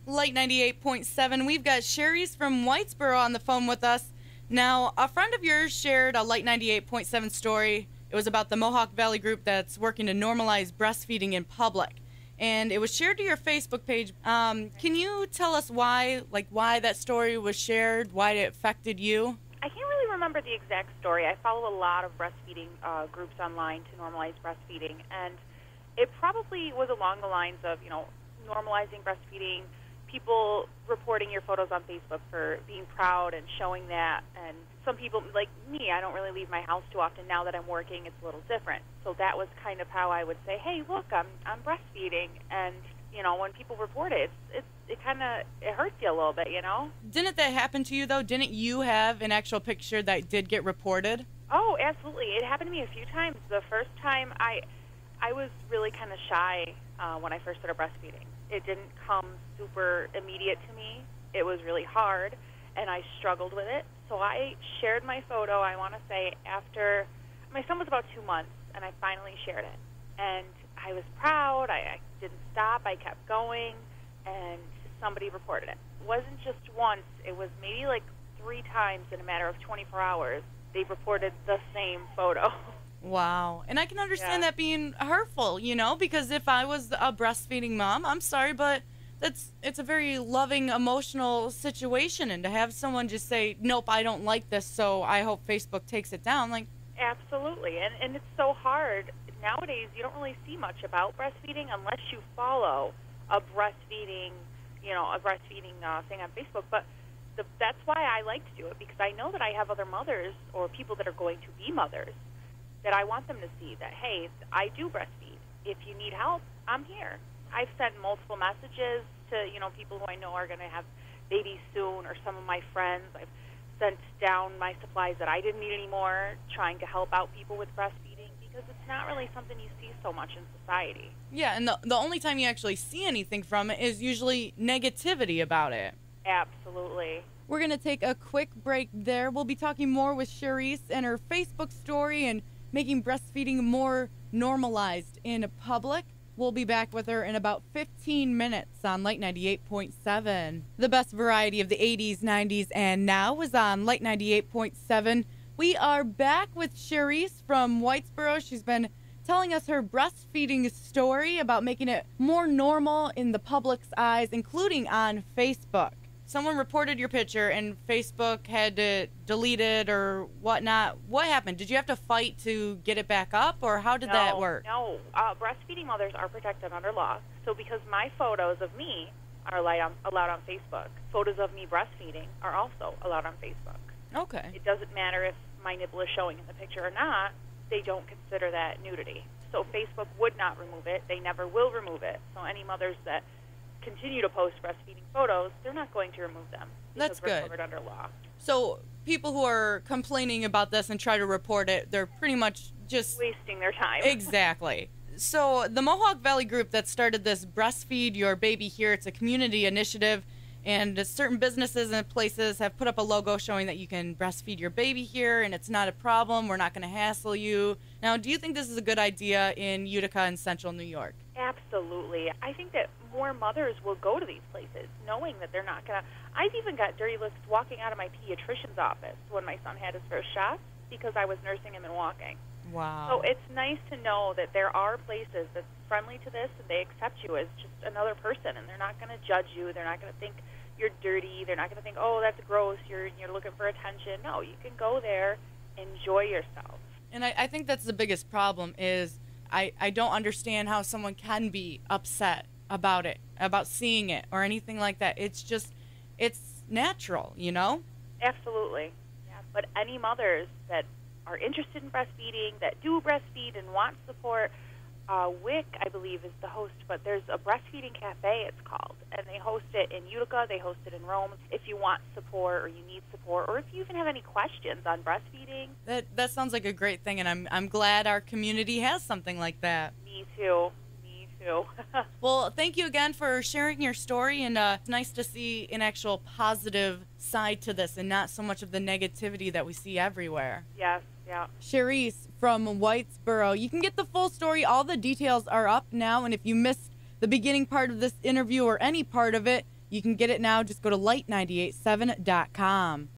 Light 98.7. We've got Sherry's from Whitesboro on the phone with us. Now, a friend of yours shared a Light 98.7 story. It was about the Mohawk Valley group that's working to normalize breastfeeding in public. And it was shared to your Facebook page. Can you tell us why that story was shared, why it affected you? I can't really remember the exact story. I follow a lot of breastfeeding groups online to normalize breastfeeding, and it probably was along the lines of, normalizing breastfeeding, people reporting your photos on Facebook for being proud and showing that, and some people, like me, I don't really leave my house too often. Now that I'm working, it's a little different. So that was kind of how I would say, hey, look, I'm breastfeeding, and when people report it, it hurts you a little bit, Didn't that happen to you, though? Didn't you have an actual picture that did get reported? Oh, absolutely. It happened to me a few times. The first time, I was really kind of shy when I first started breastfeeding. It didn't come super immediate to me. It was really hard, and I struggled with it. So I shared my photo, I want to say, after my son was about 2 months, and I finally shared it. And I was proud. I didn't stop. I kept going, and somebody reported it. It wasn't just once. It was maybe like 3 times in a matter of 24 hours. They reported the same photo. Wow. And I can understand that being hurtful, because if I was a breastfeeding mom, I'm sorry, but it's a very loving, emotional situation. And to have someone just say, nope, I don't like this, so I hope Facebook takes it down. Absolutely. And it's so hard. Nowadays, you don't really see much about breastfeeding unless you follow a breastfeeding thing on Facebook. But that's why I like to do it, because I know that I have other mothers or people that are going to be mothers that I want them to see that, hey, I do breastfeed. If you need help, I'm here. I've sent multiple messages to, people who I know are going to have babies soon, or some of my friends. I've sent down my supplies that I didn't need anymore, trying to help out people with breastfeeding, because it's not really something you see so much in society. Yeah, and the only time you actually see anything from it is usually negativity about it. Absolutely. We're going to take a quick break there. We'll be talking more with Charisse and her Facebook story and making breastfeeding more normalized in public. We'll be back with her in about 15 minutes on Light 98.7. The best variety of the 80s, 90s, and now is on Light 98.7. We are back with Charisse from Whitesboro. She's been telling us her breastfeeding story about making it more normal in the public's eyes, including on Facebook. Someone reported your picture and Facebook had to delete it or whatnot. What happened? Did you have to fight to get it back up, or how did that work? No. Breastfeeding mothers are protected under law. So because my photos of me are allowed on Facebook, photos of me breastfeeding are also allowed on Facebook. Okay. It doesn't matter if my nipple is showing in the picture or not. They don't consider that nudity. So Facebook would not remove it. They never will remove it. So any mothers that continue to post breastfeeding photos, they're not going to remove them. That's good. We're covered under law. So people who are complaining about this and try to report it, they're pretty much just wasting their time. Exactly. So the Mohawk Valley group that started this Breastfeed Your Baby Here, it's a community initiative, and certain businesses and places have put up a logo showing that you can breastfeed your baby here and it's not a problem. We're not going to hassle you. Now, do you think this is a good idea in Utica and Central New York? Absolutely. I think that more mothers will go to these places knowing that they're not going to. I've even got dirty looks walking out of my pediatrician's office when my son had his first shots because I was nursing him and walking. Wow. So it's nice to know that there are places that's friendly to this and they accept you as just another person, and they're not going to judge you. They're not going to think you're dirty. They're not going to think, oh, that's gross, you're looking for attention. No, you can go there, enjoy yourself. And I think that's the biggest problem is I don't understand how someone can be upset about it, about seeing it or anything like that. It's natural, Absolutely. Yeah. But any mothers that are interested in breastfeeding, that do breastfeed and want support, WIC, I believe, is the host, but there's a Breastfeeding Cafe, it's called, and they host it in Utica, they host it in Rome. If you want support or you need support, or if you even have any questions on breastfeeding. That sounds like a great thing, and I'm glad our community has something like that. Me too. Well, thank you again for sharing your story, and it's nice to see an actual positive side to this and not so much of the negativity that we see everywhere. Yes, yeah. Charisse from Whitesboro. You can get the full story. All the details are up now, and if you missed the beginning part of this interview or any part of it, You can get it now. Just go to light987.com.